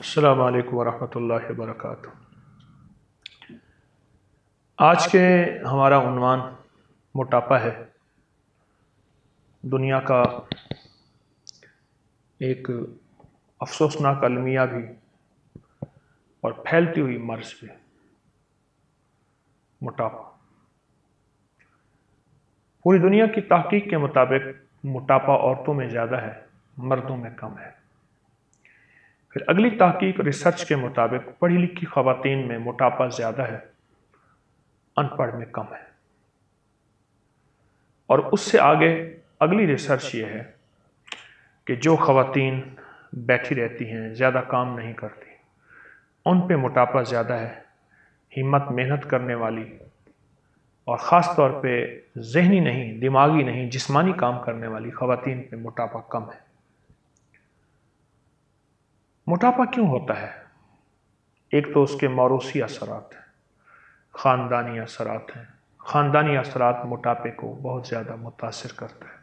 अस्सलामु अलैकुम वरहमतुल्लाहि वबरकातुहू। आज के हमारा उन्वान मोटापा है। दुनिया का एक अफसोसनाक अलमिया भी और फैलती हुई मर्ज भी, मोटापा। पूरी दुनिया की तहकीक के मुताबिक मोटापा औरतों में ज़्यादा है, मर्दों में कम है। फिर अगली तहकीक रिसर्च के मुताबिक पढ़ी लिखी ख़वातीन में मोटापा ज़्यादा है, अनपढ़ में कम है। और उससे आगे अगली रिसर्च ये है कि जो ख़वातीन बैठी रहती हैं, ज़्यादा काम नहीं करती, उन पे मोटापा ज़्यादा है। हिम्मत मेहनत करने वाली और ख़ास तौर पे ज़हनी नहीं, दिमागी नहीं, जिस्मानी काम करने वाली ख़वातीन पे मोटापा कम है। मोटापा क्यों होता है? एक तो उसके मौरूसी असरात हैं, ख़ानदानी असरात हैं। ख़ानदानी असरात मोटापे को बहुत ज़्यादा मुतासिर करता है।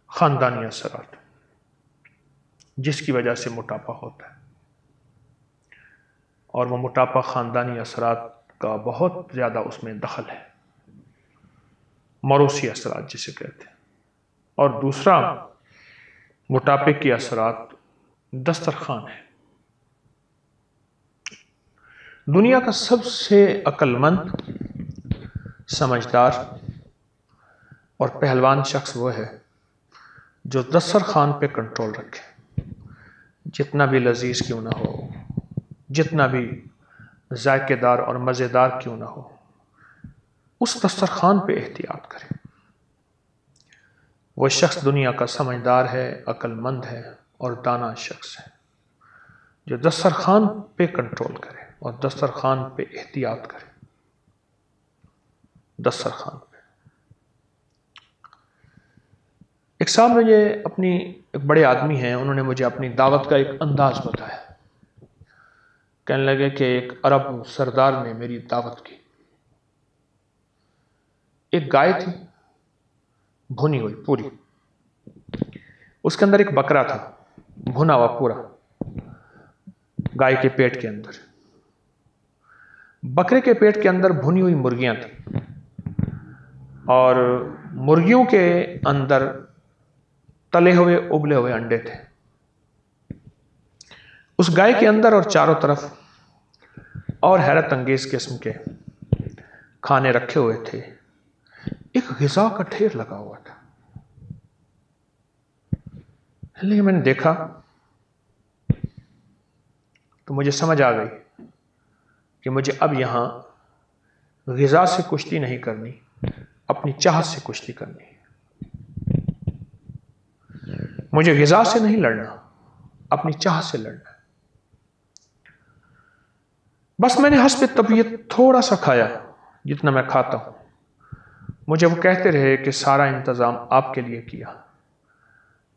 ख़ानदानी असरात जिसकी वजह से मोटापा होता है, और वो मोटापा ख़ानदानी असरात का बहुत ज़्यादा उसमें दखल है, मौरूसी असरात जिसे कहते हैं। और दूसरा मोटापे के असरात दस्तरखान है। दुनिया का सबसे अक्लमंद, समझदार और पहलवान शख्स वो है जो दस्तरखान पे कंट्रोल रखे। जितना भी लजीज क्यों ना हो, जितना भी जायकेदार और मज़ेदार क्यों ना हो, उस दस्तरखान पे एहतियात करे। वह शख्स दुनिया का समझदार है, अक्लमंद है और दाना शख्स है, जो दस्तरखान पे कंट्रोल करे और दस्तरखान पे एहतियात करे। दस्तरखान पे एक साहब मुझे एक बड़े आदमी हैं, उन्होंने मुझे अपनी दावत का एक अंदाज बताया। कहने लगे कि एक अरब सरदार ने मेरी दावत की। एक गाय थी, भुनी हुई पूरी, उसके अंदर एक बकरा था, भुना हुआ पूरा, गाय के पेट के अंदर। बकरे के पेट के अंदर भुनी हुई मुर्गियां थी, और मुर्गियों के अंदर तले हुए उबले हुए अंडे थे। उस गाय के अंदर और चारों तरफ और हैरत अंगेज किस्म के खाने रखे हुए थे। एक ग़िज़ा का ढेर लगा हुआ था। लेकिन मैंने देखा तो मुझे समझ आ गई कि मुझे अब यहां ग़िज़ा से कुश्ती नहीं करनी, अपनी चाहत से कुश्ती करनी है। मुझे ग़िज़ा से नहीं लड़ना, अपनी चाहत से लड़ना है। बस मैंने हस्ब तबीयत थोड़ा सा खाया, जितना मैं खाता हूं। मुझे वो कहते रहे कि सारा इंतज़ाम आपके लिए किया।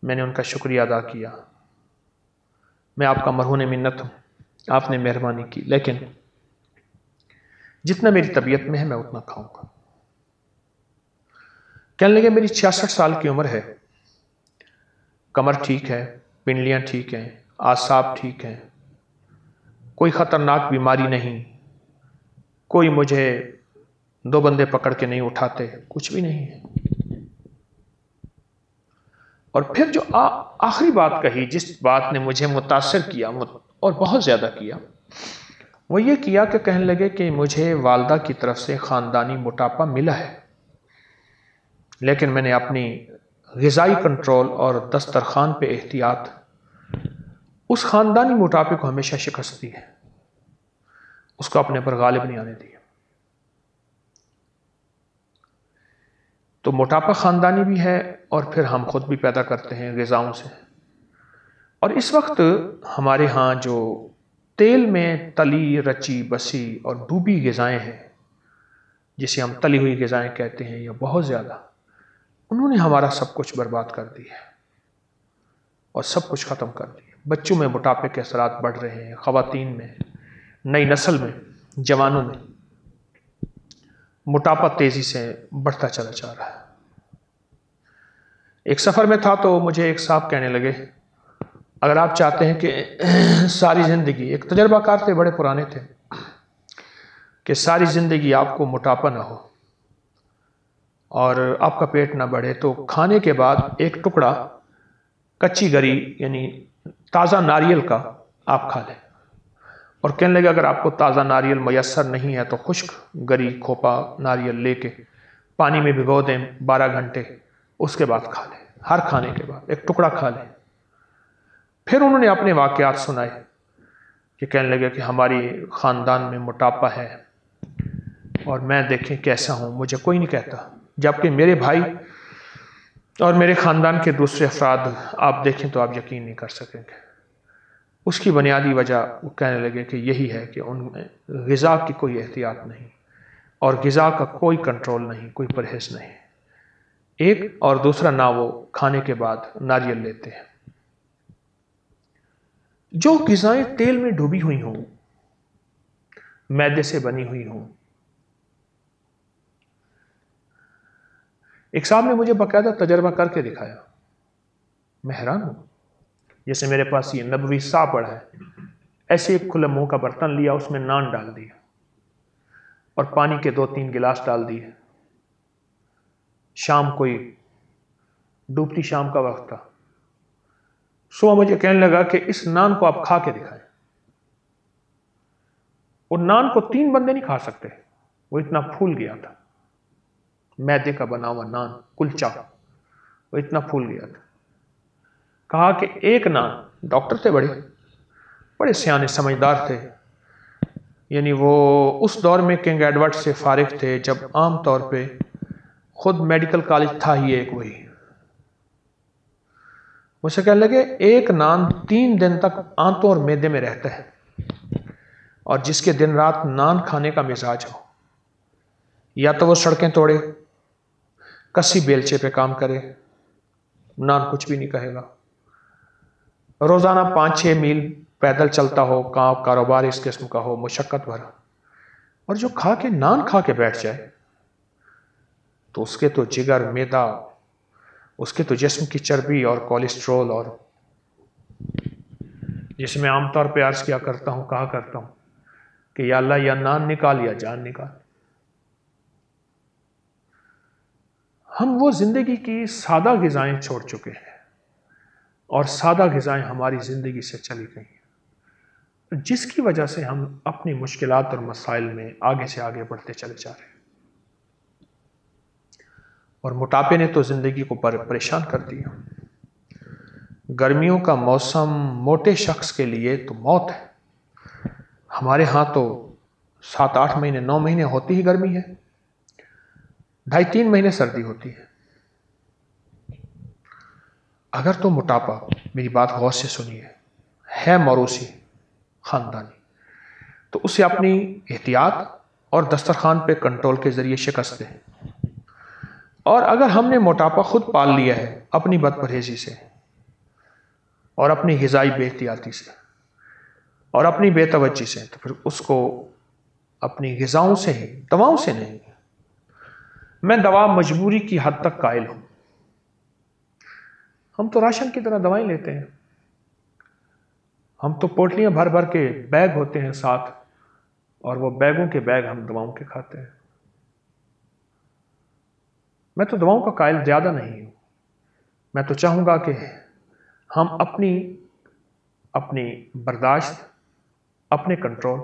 मैंने उनका शुक्रिया अदा किया। मैं आपका मरहून मिन्नत हूं, आपने मेहरबानी की, लेकिन जितना मेरी तबीयत में है मैं उतना खाऊंगा। कहने लगे मेरी 66 साल की उम्र है, कमर ठीक है, पिंडलियां ठीक हैं, आसाब ठीक हैं, कोई ख़तरनाक बीमारी नहीं, कोई मुझे 2 बंदे पकड़ के नहीं उठाते, कुछ भी नहीं है। और फिर जो आखिरी बात कही, जिस बात ने मुझे मुतासिर किया और बहुत ज़्यादा किया, वो ये किया कि कहने लगे कि मुझे वालदा की तरफ से ख़ानदानी मोटापा मिला है, लेकिन मैंने अपनी ग़िज़ाई कंट्रोल और दस्तरखान पे एहतियात उस ख़ानदानी मोटापे को हमेशा शिकस्त दी है, उसको अपने पर गालिब नहीं आने दिया। तो मोटापा ख़ानदानी भी है, और फिर हम खुद भी पैदा करते हैं ग़िज़ाओं से। और इस वक्त हमारे यहाँ जो तेल में तली, रची, बसी और डूबी ग़िज़ाएँ हैं, जिसे हम तली हुई ग़िज़ाएँ कहते हैं, या बहुत ज़्यादा, उन्होंने हमारा सब कुछ बर्बाद कर दिया है और सब कुछ ख़त्म कर दिया। बच्चों में मोटापे के असरात बढ़ रहे हैं, ख़वातीन में, नई नस्ल में, जवानों में मोटापा तेज़ी से बढ़ता चला जा रहा है। एक सफ़र में था तो मुझे एक साहब कहने लगे अगर आप चाहते हैं कि सारी ज़िंदगी, एक तजर्बाकार थे, बड़े पुराने थे, कि सारी ज़िंदगी आपको मोटापा ना हो और आपका पेट ना बढ़े, तो खाने के बाद एक टुकड़ा कच्ची गरी यानी ताज़ा नारियल का आप खा लें। और कहने लगे अगर आपको ताज़ा नारियल मैसर नहीं है तो खुश्क गरी खोपा नारियल लेके पानी में भिगो दें 12 घंटे, उसके बाद खा लें। हर खाने के बाद एक टुकड़ा खा लें। फिर उन्होंने अपने वाक़यात सुनाए कि कहने लगे कि हमारी ख़ानदान में मोटापा है और मैं देखें कैसा हूँ, मुझे कोई नहीं कहता, जबकि मेरे भाई और मेरे ख़ानदान के दूसरे अफराद आप देखें तो आप यकीन नहीं कर सकेंगे। उसकी बुनियादी वजह वो कहने लगे कि यही है कि उनमें ग़िज़ा की कोई एहतियात नहीं और ग़िज़ा का कोई कंट्रोल नहीं, कोई परहेज़ नहीं। एक और दूसरा, ना वो खाने के बाद नारियल लेते हैं। जो ग़िज़ाएँ तेल में डूबी हुई हों, मैदे से बनी हुई हों। एक साहब ने मुझे बाकायदा तजर्बा करके दिखाया, मैं हैरान हूँ। जैसे मेरे पास ये नबवी सा पड़ा है, ऐसे एक खुले मुंह का बर्तन लिया, उसमें नान डाल दिया और पानी के 2-3 गिलास डाल दिए। शाम, कोई डूबती शाम का वक्त था। सुबह मुझे कहने लगा कि इस नान को आप खा के दिखाएं। वो नान को 3 बंदे नहीं खा सकते, वो इतना फूल गया था। मैदे का बना हुआ नान, कुलचा, वो इतना फूल गया था। कहा कि एक नान, डॉक्टर थे, बड़े सियाने समझदार थे, यानी वो उस दौर में किंग एडवर्ड से फारिग थे जब आम तौर पे खुद मेडिकल कॉलेज था ही एक वही। मुझसे कहने लगे एक नान 3 दिन तक आंतों और मैदे में रहता है, और जिसके दिन रात नान खाने का मिजाज हो, या तो वो सड़कें तोड़े, कसी बेलचे पे काम करे, नान कुछ भी नहीं कहेगा। रोज़ाना 5-6 मील पैदल चलता हो, कारोबार इस किस्म का हो, मुशक्क़त भरा, और जो खा के नान खा के बैठ जाए तो उसके तो जिगर, मैदा, उसके तो जिस्म की चर्बी और कोलेस्ट्रॉल, और जिसमें आमतौर पे अर्ज़ किया करता हूँ, कहा करता हूँ कि या अल्लाह या नान निकाल या जान निकाल। हम वो ज़िंदगी की सादा ग़िज़ाएँ छोड़ चुके हैं और सादा ग़िज़ाएँ हमारी ज़िंदगी से चली गई, जिसकी वजह से हम अपनी मुश्किलात और मसाइल में आगे से आगे बढ़ते चले जा रहे हैं। और मोटापे ने तो ज़िंदगी को परेशान कर दिया। गर्मियों का मौसम मोटे शख्स के लिए तो मौत है। हमारे यहाँ तो 7-8 महीने, 9 महीने होती ही गर्मी है, 2.5-3 महीने सर्दी होती है। अगर तो मोटापा, मेरी बात गौर से सुनिए, है मौरूसी ख़ानदानी, तो उसे अपनी एहतियात और दस्तरखान पे कंट्रोल के ज़रिए शिकस्त दें। और अगर हमने मोटापा खुद पाल लिया है अपनी बदपरहेज़ी से और अपनी ग़िज़ाई बेहतियाती से और अपनी बेतवज्जी से, तो फिर उसको अपनी ग़िज़ाओं से ही, दवाओं से नहीं। मैं दवा मजबूरी की हद तक कायल हूँ। हम तो राशन की तरह दवाएं लेते हैं, हम तो पोटलियां भर भर के बैग होते हैं साथ, और वो बैगों के बैग हम दवाओं के खाते हैं। मैं तो दवाओं का कायल ज़्यादा नहीं हूँ। मैं तो चाहूँगा कि हम अपनी बर्दाश्त, अपने कंट्रोल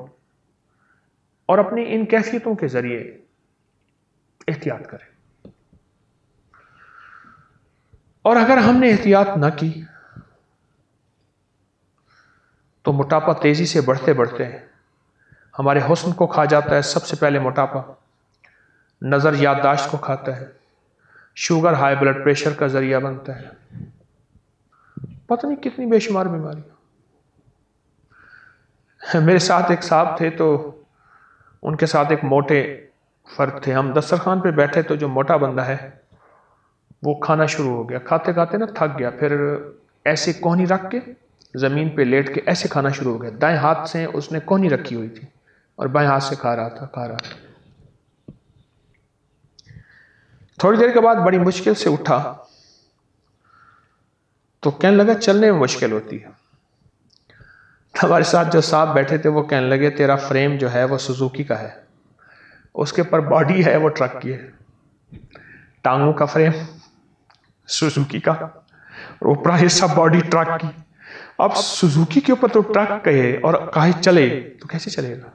और अपनी इन कैफियतों के ज़रिए एहतियात करें। और अगर हमने एहतियात न की तो मोटापा तेज़ी से बढ़ते बढ़ते हमारे हुस्न को खा जाता है। सबसे पहले मोटापा नज़र, याददाश्त को खाता है, शुगर, हाई ब्लड प्रेशर का ज़रिया बनता है, पता नहीं कितनी बेशुमार बीमारियाँ। मेरे साथ एक साहब थे, तो उनके साथ एक मोटे फ़र्द थे। हम दस्तरखान पे बैठे तो जो मोटा बंदा है वो खाना शुरू हो गया, खाते खाते ना थक गया, फिर ऐसे कोहनी रख के ज़मीन पे लेट के ऐसे खाना शुरू हो गया। दाएं हाथ से उसने कोहनी रखी हुई थी और बाएं हाथ से खा रहा था। थोड़ी देर के बाद बड़ी मुश्किल से उठा तो कहने लगा चलने में मुश्किल होती है। हमारे साथ जो साहब बैठे थे वो कहने लगे तेरा फ्रेम जो है वो सुजुकी का है, उसके ऊपर बॉडी है वो ट्रक की है। टांगों का फ्रेम सुजुकी का, ऊपरा हिस्सा बॉडी ट्रक की। अब सुजुकी के ऊपर तो ट्रक कहे और कहे चले तो कैसे चलेगा?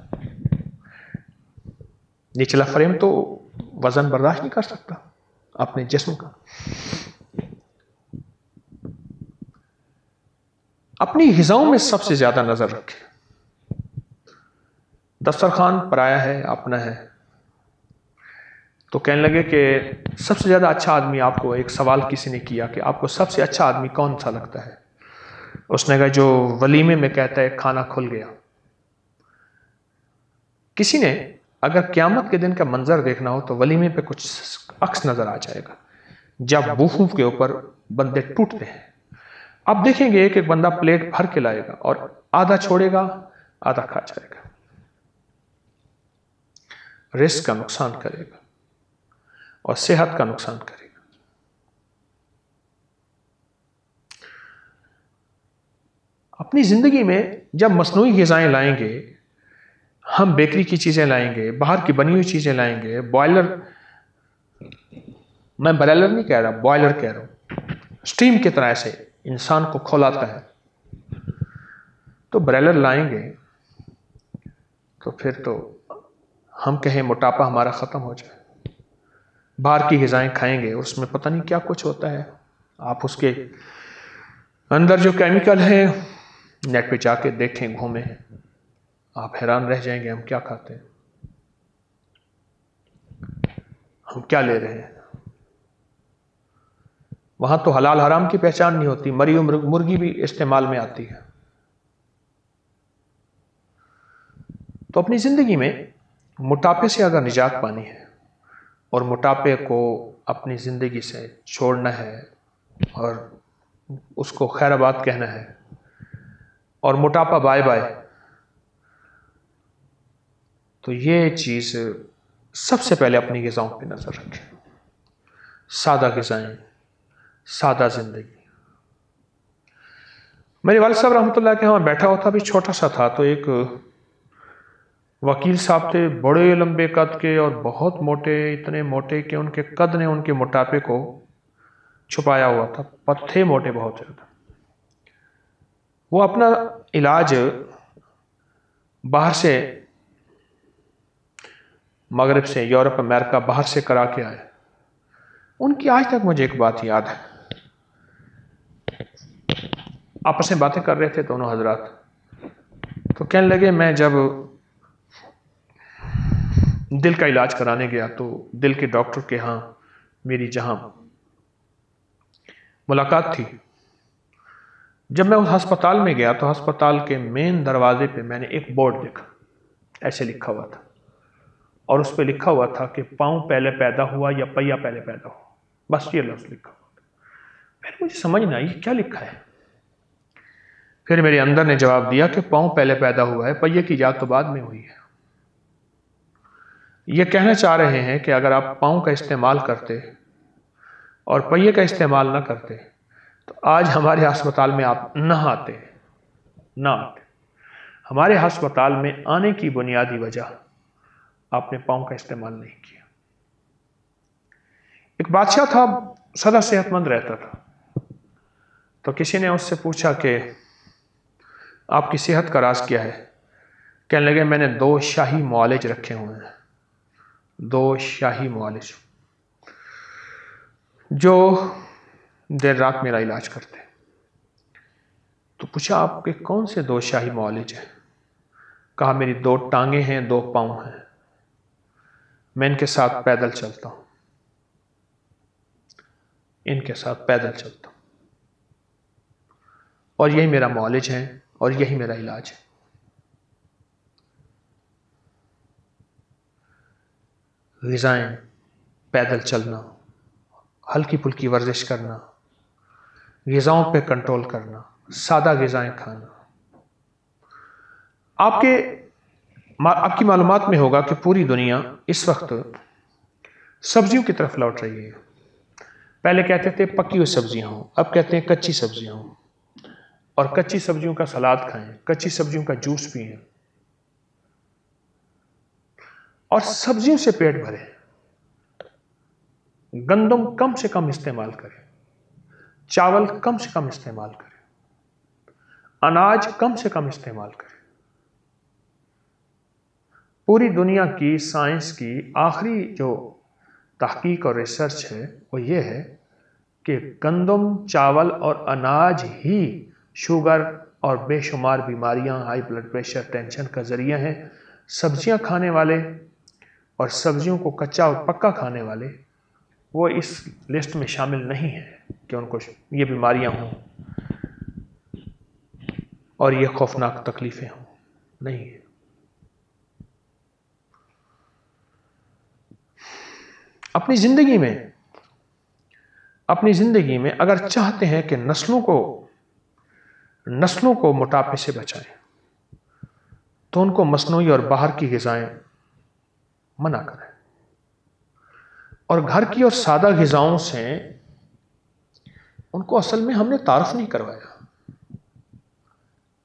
निचला फ्रेम तो वजन बर्दाश्त नहीं कर सकता अपने जिस्म का। अपनी ग़िज़ाओं में सबसे ज्यादा नजर रखें। दस्तरखान पराया है, अपना है। तो कहने लगे कि सबसे ज्यादा अच्छा आदमी, आपको एक सवाल किसी ने किया कि आपको सबसे अच्छा आदमी कौन सा लगता है? उसने कहा जो वलीमे में कहता है खाना खुल गया। किसी ने अगर क़यामत के दिन का मंजर देखना हो तो वलीमे पे कुछ अक्स नजर आ जाएगा, जब बूफों के ऊपर बंदे टूटते हैं। अब देखेंगे एक एक बंदा प्लेट भर के लाएगा और आधा छोड़ेगा, आधा खा जाएगा, रिस्क का नुकसान करेगा और सेहत का नुकसान करेगा। अपनी जिंदगी में जब मसनूई ग़िज़ाएं लाएंगे, हम बेकरी की चीजें लाएंगे, बाहर की बनी हुई चीजें लाएंगे, बॉयलर, मैं ब्रॉयलर नहीं कह रहा, बॉयलर कह रहा हूं, स्टीम की तरह से इंसान को खौलाता है, तो ब्रॉयलर लाएंगे तो फिर तो हम कहें मोटापा हमारा ख़त्म हो जाए। बाहर की ग़िज़ाएं खाएंगे, उसमें पता नहीं क्या कुछ होता है, आप उसके अंदर जो केमिकल है नेट पे जाके देखें, घूमें, आप हैरान रह जाएंगे हम क्या खाते हैं, हम क्या ले रहे हैं। वहां तो हलाल हराम की पहचान नहीं होती, मरी हुई मुर्गी भी इस्तेमाल में आती है। तो अपनी जिंदगी में मोटापे से अगर निजात पानी है और मोटापे को अपनी जिंदगी से छोड़ना है और उसको खैराबाद कहना है और मोटापा बाय बाय, तो ये चीज सबसे पहले अपनी ग़िज़ाओं पे नजर रखें। सादा ग़िज़ाएं, सादा जिंदगी। मेरे वालिद साहब रहमतुल्लाह के यहाँ बैठा हुआ था, भी छोटा सा था, तो एक वकील साहब थे, बड़े लंबे कद के और बहुत मोटे, इतने मोटे कि उनके कद ने उनके मोटापे को छुपाया हुआ था, पत्थे मोटे बहुत ज्यादा। वो अपना इलाज बाहर से, मगरिब से, यूरोप, अमेरिका, बाहर से करा के आए। उनकी आज तक मुझे एक बात याद है, आपस में बातें कर रहे थे दोनों हजरात, तो कहने लगे मैं जब दिल का इलाज कराने गया तो दिल के डॉक्टर के यहाँ मेरी जहाँ मुलाकात थी, जब मैं उस अस्पताल में गया तो अस्पताल के मेन दरवाजे पे मैंने एक बोर्ड देखा, ऐसे लिखा हुआ था, और उस पर लिखा हुआ था कि पाँव पहले पैदा हुआ या पहिया पहले पैदा हुआ, बस ये लफ्ज़ लिखा हुआ था। पहले मुझे समझ नहीं आई क्या लिखा है। फिर मेरे अंदर ने जवाब दिया कि पाँव पहले पैदा हुआ है, पहिए की इजाद तो बाद में हुई है। ये कहना चाह रहे हैं कि अगर आप पाँव का इस्तेमाल करते और पहिए का इस्तेमाल ना करते तो आज हमारे अस्पताल में आप ना आते। हमारे अस्पताल में आने की बुनियादी वजह आपने पाँव का इस्तेमाल नहीं किया। एक बादशाह था, सदा सेहतमंद रहता था, तो किसी ने उससे पूछा कि आपकी सेहत का राज क्या है? कहने लगे मैंने 2 शाही मुआलिज रखे हुए हैं, 2 शाही मुआलिज जो देर रात मेरा इलाज करते हैं। तो पूछा आपके कौन से 2 शाही मुआलिज हैं? कहा मेरी 2 टांगे हैं, 2 पाँव हैं, मैं इनके साथ पैदल चलता हूं, इनके साथ पैदल चलता हूं, और यही मेरा मुआलिज है और यही मेरा इलाज है। ग़िज़ाएं, पैदल चलना, हल्की फुल्की वर्जिश करना, ग़िज़ाओं पे कंट्रोल करना, सादा ग़िज़ाएं खाना। आपकी मालूमात में होगा कि पूरी दुनिया इस वक्त सब्जियों की तरफ लौट रही है। पहले कहते थे पकी हुई सब्जियां हों, अब कहते हैं कच्ची सब्जियां हों, और कच्ची सब्जियों का सलाद खाएं, कच्ची सब्जियों का जूस पिएं और सब्जियों से पेट भरें। गंदम कम से कम इस्तेमाल करें, चावल कम से कम इस्तेमाल करें, अनाज कम से कम इस्तेमाल करें। पूरी दुनिया की साइंस की आखिरी जो तहकीक और रिसर्च है वो ये है कि गंदम, चावल और अनाज ही शुगर और बेशुमार बीमारियां, हाई ब्लड प्रेशर, टेंशन का जरिया हैं। सब्जियां खाने वाले और सब्जियों को कच्चा और पक्का खाने वाले वो इस लिस्ट में शामिल नहीं है कि उनको ये बीमारियां हों और ये खौफनाक तकलीफें हों, नहीं है। अपनी जिंदगी में अगर चाहते हैं कि नस्लों को मोटापे से बचाएं तो उनको मसनूई और बाहर की ग़िज़ाएं मना करें और घर की और सादा ग़िज़ाओं से उनको असल में हमने तारुफ नहीं करवाया,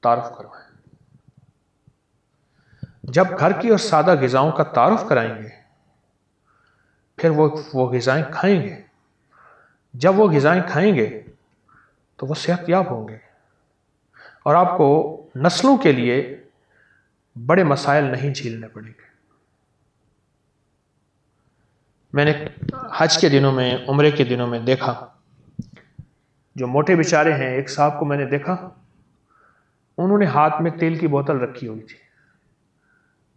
तारुफ करवाएं। जब घर की और सादा ग़िज़ाओं का तारुफ कराएंगे फिर वो ग़िज़ाएं खाएंगे। जब वो ग़िज़ाएं खाएंगे तो वो सेहतयाब होंगे और आपको नस्लों के लिए बड़े मसाइल नहीं झेलने पड़ेंगे। मैंने हज के दिनों में, उम्रे के दिनों में देखा, जो मोटे बेचारे हैं, एक साहब को मैंने देखा, उन्होंने हाथ में तेल की बोतल रखी हुई थी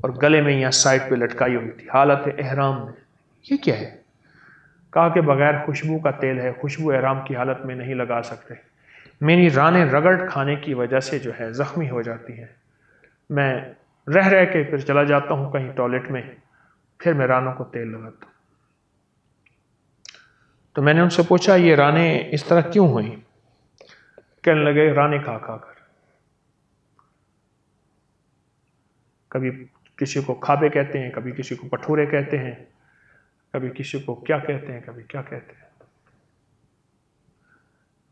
और गले में यहाँ साइड पे लटकाई हुई थी हालत एहराम में। ये क्या है? कहा कि बगैर खुशबू का तेल है, खुशबू एहराम की हालत में नहीं लगा सकते। मेरी रानें रगड़ खाने की वजह से जो है ज़ख्मी हो जाती हैं। मैं रह के फिर चला जाता हूँ कहीं टॉयलेट में, फिर मैं रानों को तेल लगाता हूँ। तो मैंने उनसे पूछा ये रानें इस तरह क्यों हुई? कहने लगे रानें खा खा कर। कभी किसी को खाबे कहते हैं, कभी किसी को पठूरे कहते हैं, कभी किसी को क्या कहते हैं, कभी क्या कहते हैं।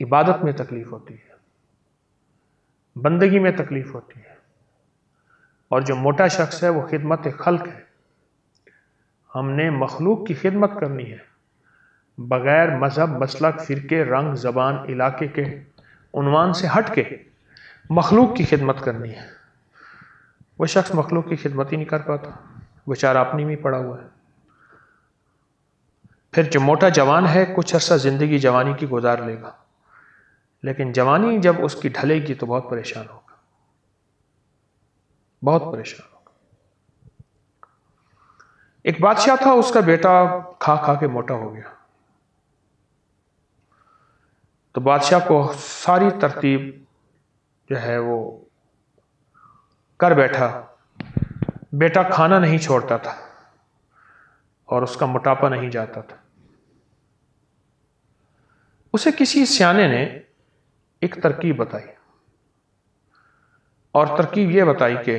इबादत में तकलीफ होती है, बंदगी में तकलीफ होती है। और जो मोटा शख्स है वो खिदमत खल्क है। हमने मखलूक की खिदमत करनी है बगैर मजहब, मसलक, फिरके, रंग, ज़बान, इलाके के उन्वान से हट के मखलूक की खिदमत करनी है। वो शख्स मखलूक की खिदमत ही नहीं कर पाता, बेचारा अपनी में पड़ा हुआ है। फिर जो मोटा जवान है कुछ अर्सा ज़िंदगी जवानी की गुजार लेगा, लेकिन जवानी जब उसकी ढलेगी तो बहुत परेशान होगा, बहुत परेशान होगा। एक बादशाह था, उसका बेटा खा खा के मोटा हो गया। तो बादशाह को सारी तरतीब जो है वो कर बैठा। बेटा खाना नहीं छोड़ता था और उसका मोटापा नहीं जाता था। उसे किसी सियाने ने एक तरकीब बताई और तरकीब यह बताई कि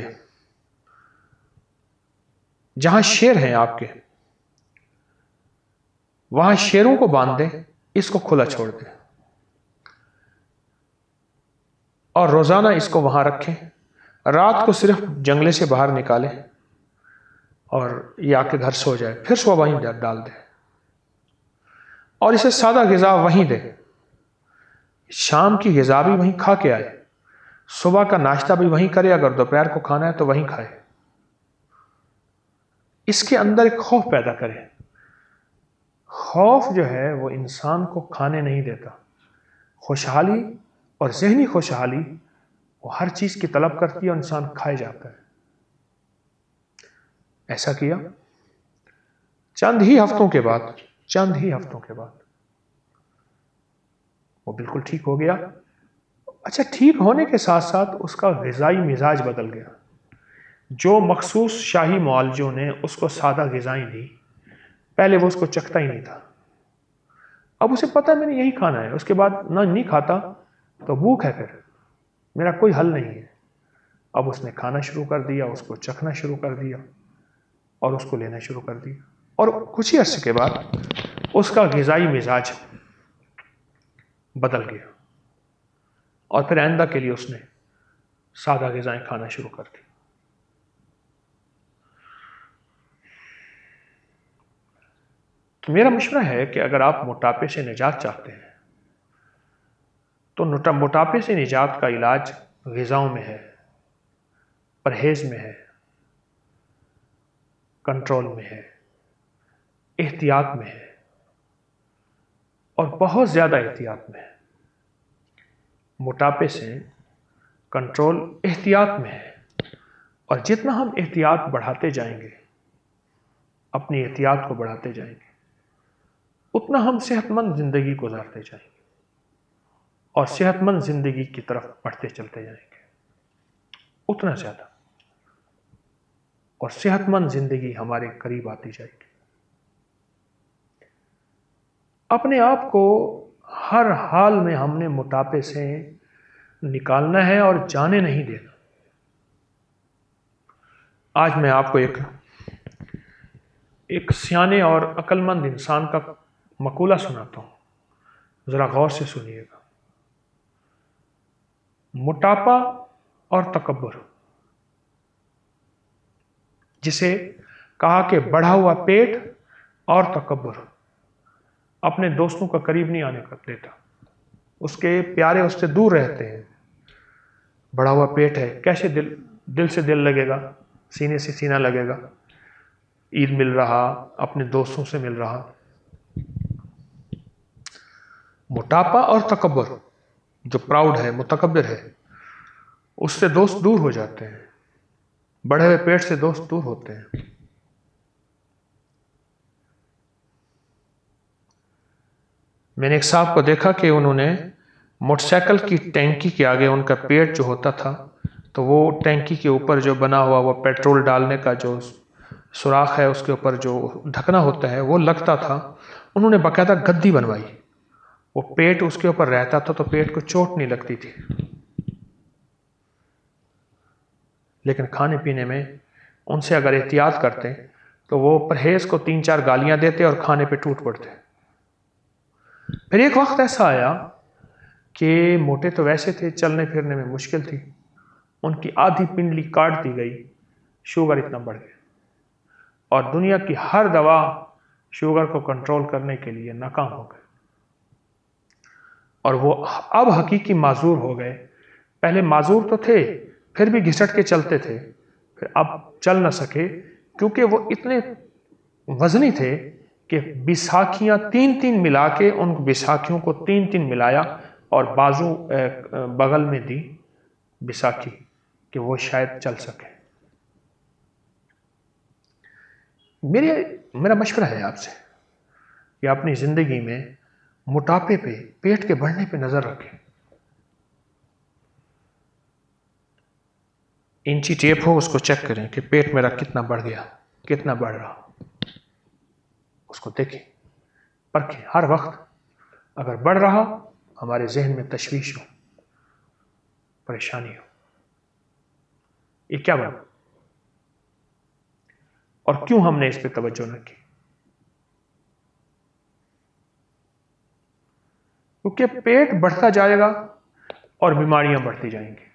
जहां शेर हैं आपके, वहां शेरों को बांध दें, इसको खुला छोड़ दें और रोजाना इसको वहां रखें। रात को सिर्फ जंगले से बाहर निकालें और ये आके घर सो जाए, फिर सुबह वहीं डाल दें और इसे सादा ग़िज़ा वहीं दें। शाम की ग़िज़ा भी वहीं खा के आए, सुबह का नाश्ता भी वहीं करे, अगर दोपहर को खाना है तो वहीं खाए। इसके अंदर एक खौफ पैदा करें। खौफ जो है वो इंसान को खाने नहीं देता। खुशहाली और ज़हनी खुशहाली वो हर चीज़ की तलब करती है और इंसान खाए जाता है। ऐसा किया, चंद ही हफ्तों के बाद वो बिल्कुल ठीक हो गया। अच्छा, ठीक होने के साथ साथ उसका ग़िज़ाई मिजाज बदल गया। जो मखसूस शाही मुआलजों ने उसको सादा ग़िज़ाएं दी, पहले वो उसको चखता ही नहीं था। अब उसे पता है मैंने यही खाना है, उसके बाद ना नहीं खाता तो भूख है, फिर मेरा कोई हल नहीं है। अब उसने खाना शुरू कर दिया, उसको चखना शुरू कर दिया और उसको लेना शुरू कर दिया और कुछ ही अर्से के बाद उसका ग़िज़ाई मिजाज बदल गया। और फिर आइंदा के लिए उसने सादा ग़िज़ाएं खाना शुरू कर दी। तो मेरा मशवरा है कि अगर आप मोटापे से निजात चाहते हैं तो मोटापे से निजात का इलाज ग़िज़ाओं में है, परहेज़ में है, कंट्रोल में है, एहतियात में है और बहुत ज़्यादा एहतियात में है। मोटापे से कंट्रोल एहतियात में है और जितना हम एहतियात बढ़ाते जाएंगे, अपनी एहतियात को बढ़ाते जाएंगे, उतना हम सेहतमंद ज़िंदगी गुजारते जाएंगे और सेहतमंद ज़िंदगी की तरफ बढ़ते चलते जाएंगे, उतना ज़्यादा, और सेहतमंद ज़िंदगी हमारे करीब आती जाएगी। अपने आप को हर हाल में हमने मोटापे से निकालना है और जाने नहीं देना। आज मैं आपको एक सियाने और अक्लमंद इंसान का मकूला सुनाता हूँ, ज़रा गौर से सुनिएगा। मोटापा और तकब्बुर, जिसे कहा कि बढ़ा हुआ पेट और तकब्बुर अपने दोस्तों का करीब नहीं आने कर देता, उसके प्यारे उससे दूर रहते हैं। बढ़ा हुआ पेट है, कैसे दिल से दिल लगेगा, सीने से सीना लगेगा, ईद मिल रहा, अपने दोस्तों से मिल रहा। मोटापा और तकब्बुर, जो प्राउड है, मुतकब्बिर है, उससे दोस्त दूर हो जाते हैं, बढ़े हुए पेट से दोस्त दूर होते हैं। मैंने एक साहब को देखा कि उन्होंने मोटरसाइकिल की टैंकी के आगे उनका पेट जो होता था, तो वो टैंकी के ऊपर जो बना हुआ वो पेट्रोल डालने का जो सुराख है, उसके ऊपर जो ढकना होता है वो लगता था। उन्होंने बाकायदा गद्दी बनवाई, वो पेट उसके ऊपर रहता था तो पेट को चोट नहीं लगती थी। लेकिन खाने पीने में उनसे अगर एहतियात करते तो वो परहेज को 3-4 गालियां देते और खाने पे टूट पड़ते। फिर एक वक्त ऐसा आया कि मोटे तो वैसे थे, चलने फिरने में मुश्किल थी, उनकी आधी पिंडली काट दी गई, शुगर इतना बढ़ गया और दुनिया की हर दवा शुगर को कंट्रोल करने के लिए नाकाम हो गई और वो अब हकीकी माजूर हो गए। पहले माजूर तो थे, फिर भी घिसट के चलते थे, फिर अब चल न सके क्योंकि वो इतने वजनी थे कि बिसाखियां 3-3 मिला के, उन बिसाखियों को 3-3 मिलाया और बाजू बगल में दी बिसाखी कि वो शायद चल सके। मेरा मशवरा है आपसे कि अपनी जिंदगी में मोटापे पे, पेट के बढ़ने पे नजर रखें। इंची टेप हो, उसको चेक करें कि पेट मेरा कितना बढ़ गया, कितना बढ़ रहा, उसको देखें, परखें हर वक्त। अगर बढ़ रहा, हमारे जहन में तशवीश हो, परेशानी हो, ये क्या बढ़ा और क्यों हमने इस पे तवज्जो न की? क्योंकि पेट बढ़ता जाएगा और बीमारियां बढ़ती जाएंगी।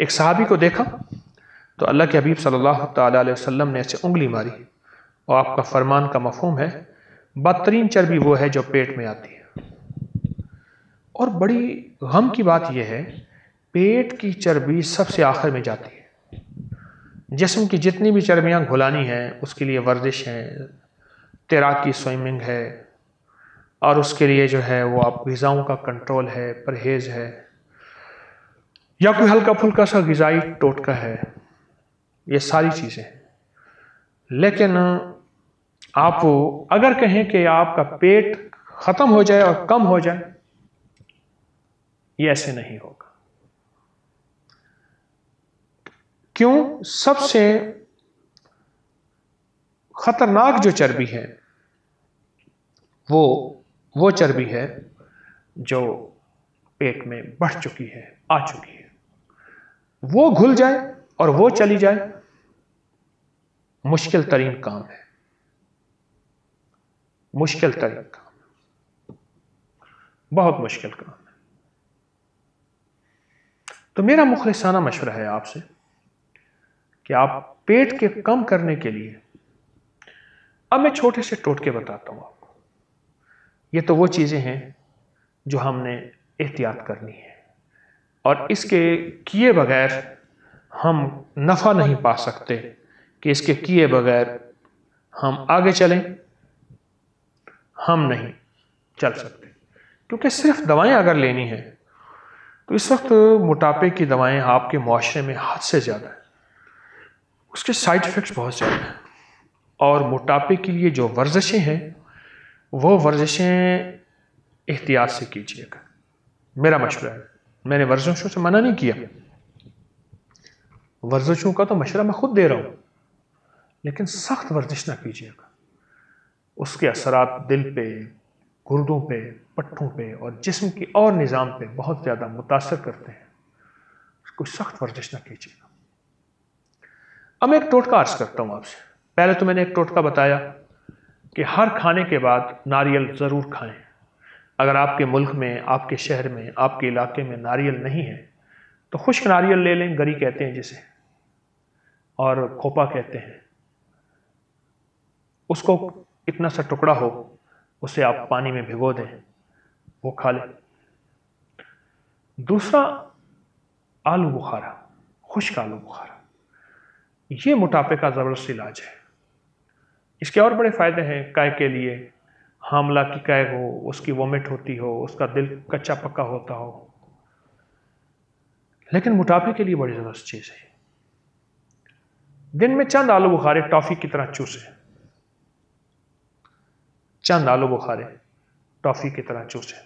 एक सहाबी को देखा तो अल्लाह के हबीब सल्लल्लाहु ताला अलैहि वसल्लम ने ऐसे उंगली मारी और आपका फरमान का मफहूम है, बदतरीन चर्बी वो है जो पेट में आती है। और बड़ी गम की बात यह है, पेट की चर्बी सबसे आखिर में जाती है। जिस्म की जितनी भी चर्बियां घुलानी हैं उसके लिए वर्जिश है, तैराकी, स्विमिंग है, और उसके लिए जो है वो आप ग़िज़ाओं का कंट्रोल है, परहेज़ है, या कोई हल्का फुल्का सा ग़िज़ाई टोटका है, ये सारी चीज़ें हैं। लेकिन आप अगर कहें कि आपका पेट ख़त्म हो जाए और कम हो जाए, ये ऐसे नहीं होगा। क्यों? सबसे खतरनाक जो चर्बी है वो चर्बी है जो पेट में बढ़ चुकी है, आ चुकी है। वो घुल जाए और वो चली जाए, मुश्किल तरीन काम है, मुश्किल तरीन काम, बहुत मुश्किल काम है। तो मेरा मुखलिसाना मशवरा है आपसे कि आप पेट के कम करने के लिए, अब मैं छोटे से टोटके बताता हूँ आपको। ये तो वो चीज़ें हैं जो हमने एहतियात करनी है, और इसके किए बगैर हम नफ़ा नहीं पा सकते कि इसके किए बगैर हम आगे चलें, हम नहीं चल सकते। क्योंकि सिर्फ दवाएं अगर लेनी है तो इस वक्त मोटापे की दवाएं आपके मुआशरे में हद से ज़्यादा है, उसके साइड इफ़ेक्ट्स बहुत ज़्यादा हैं। और मोटापे के लिए जो वर्जिशें हैं वो वर्जिशें एहतियात से कीजिएगा, मेरा मशवरा है। मैंने वर्जिशों से मना नहीं किया, वर्जिशों का तो मशवरा मैं खुद दे रहा हूँ, लेकिन सख्त वर्जिश ना कीजिएगा। उसके असरात दिल पे, गुर्दों पे, पट्ठों पे और जिस्म की और निज़ाम पे बहुत ज़्यादा मुतासर करते हैं। कोई सख्त वर्जिश ना कीजिएगा। अब मैं एक टोटका अर्ज करता हूँ आपसे। पहले तो मैंने एक टोटका बताया कि हर खाने के बाद नारियल ज़रूर खाएं। अगर आपके मुल्क में, आपके शहर में, आपके इलाके में नारियल नहीं है तो खुश्क नारियल ले लें, गरी कहते हैं जिसे, और खोपा कहते हैं। उसको इतना सा टुकड़ा हो, उसे आप पानी में भिगो दें, वो खा लें। दूसरा, आलू बुखारा, खुश्क आलू बुखारा, ये मोटापे का ज़बरदस्त इलाज है। इसके और बड़े फ़ायदे हैं। काय के लिए, हामला की काय हो, उसकी वोमिट होती हो, उसका दिल कच्चा पक्का होता हो, लेकिन मोटापे के लिए बड़ी ज़बरदस्त चीज़ है। दिन में चंद आलू बुखारे टॉफ़ी की तरह चूसें, चंद आलू बुखारे टॉफ़ी की तरह चूसें।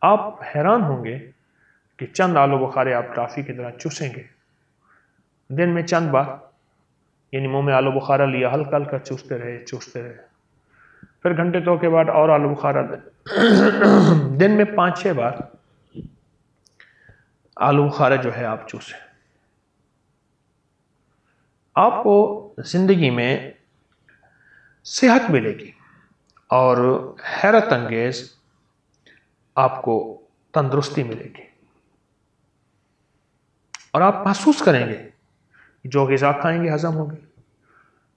आप हैरान होंगे कि चंद आलू बुखारे आप टॉफ़ी की तरह चूसेंगे दिन में चंद बार, यानी मुंह में आलू बुखारा लिया, हल्का हल्का चूसते रहे, फिर घंटे दो के बाद और आलू बुखारा दिन में 5-6 बार आलू बुखारा जो है आप चूसें। आपको जिंदगी में सेहत मिलेगी और हैरत अंगेज आपको तंदुरुस्ती मिलेगी, और आप महसूस करेंगे जो ग़िज़ा खाएंगे हजम होगी।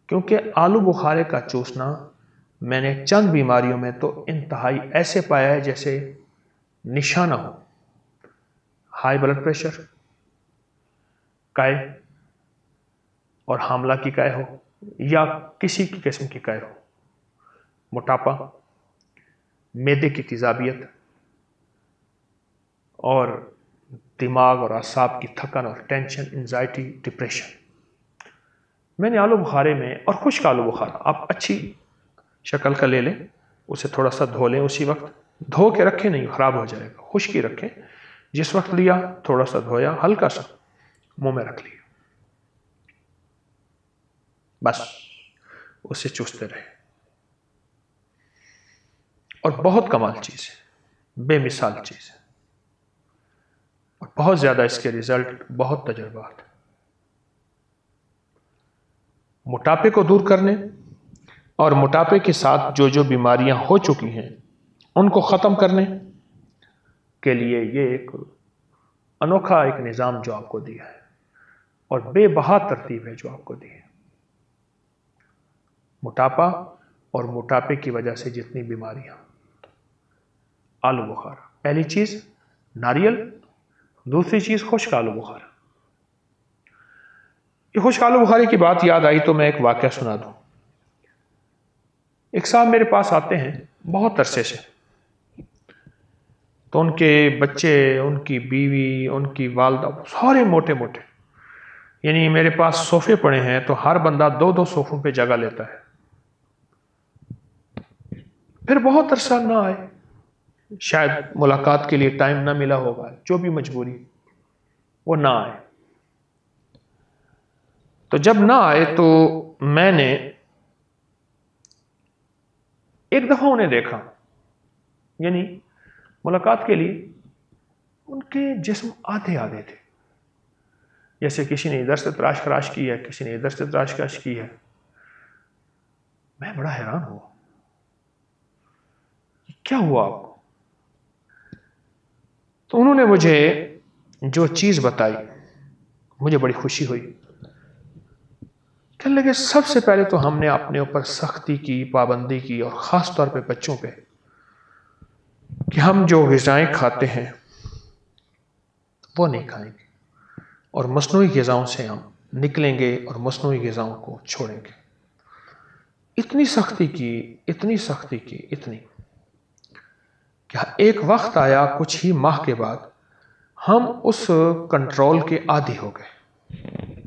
क्योंकि आलू बुखारे का चूसना मैंने चंद बीमारियों में तो इंतहाई ऐसे पाया है जैसे निशाना हो। हाई ब्लड प्रेशर, काय और हामला की काय हो, या किसी की किस्म की काय हो, मोटापा, मैदे की तेज़ाबियत, और दिमाग और असाब की थकन और टेंशन, एंजाइटी, डिप्रेशन। मैंने आलू बुखारे में, और खुश्क आलू बुखारा आप अच्छी शक्ल का ले लें, उसे थोड़ा सा धो लें, उसी वक्त धो के रखें नहीं, ख़राब हो जाएगा, खुश्क ही रखें। जिस वक्त लिया थोड़ा सा धोया, हल्का सा मुंह में रख लिया, बस उसे चूसते रहे। और बहुत कमाल चीज़ है, बेमिसाल चीज़ है, और बहुत ज़्यादा इसके रिजल्ट, बहुत तजुर्बात। मोटापे को दूर करने और मोटापे के साथ जो जो बीमारियां हो चुकी हैं उनको ख़त्म करने के लिए ये एक अनोखा एक निज़ाम जो आपको दिया है, और बेबहा तरतीब है जो आपको दी है। मोटापा और मोटापे की वजह से जितनी बीमारियां, आलू बुखारा पहली चीज़, नारियल दूसरी चीज़ खुश्क आलू बुखारा। ये खुश्क आलू बुखारे की बात याद आई तो मैं एक वाक़या सुना दूं। एक साहब मेरे पास आते हैं बहुत अरसे से, तो उनके बच्चे, उनकी बीवी, उनकी वालदा सारे मोटे मोटे, यानी मेरे पास सोफे पड़े हैं तो हर बंदा 2-2 सोफों पे जगह लेता है। फिर बहुत अरसा ना आए, शायद मुलाकात के लिए टाइम ना मिला होगा, जो भी मजबूरी, वो ना आए। तो जब ना आए तो मैंने एक दफ़ा उन्हें देखा, यानी मुलाकात के लिए उनके जिस्म आधे आधे थे, जैसे किसी ने इधर से तराश खराश की है, किसी ने इधर से तराश खराश की है। मैं बड़ा हैरान हुआ, क्या हुआ आपको? तो उन्होंने मुझे जो चीज़ बताई मुझे बड़ी खुशी हुई। कहने लगे सबसे पहले तो हमने अपने ऊपर सख्ती की, पाबंदी की, और ख़ास तौर पे बच्चों पे, कि हम जो ग़िज़ाएँ खाते हैं वो नहीं खाएंगे और मस्नूई ग़िज़ाओं से हम निकलेंगे और मस्नूई ग़िज़ाओं को छोड़ेंगे। इतनी सख्ती की, इतनी सख्ती की, इतनी, कि एक वक्त आया कुछ ही माह के बाद हम उस कंट्रोल के आदी हो गए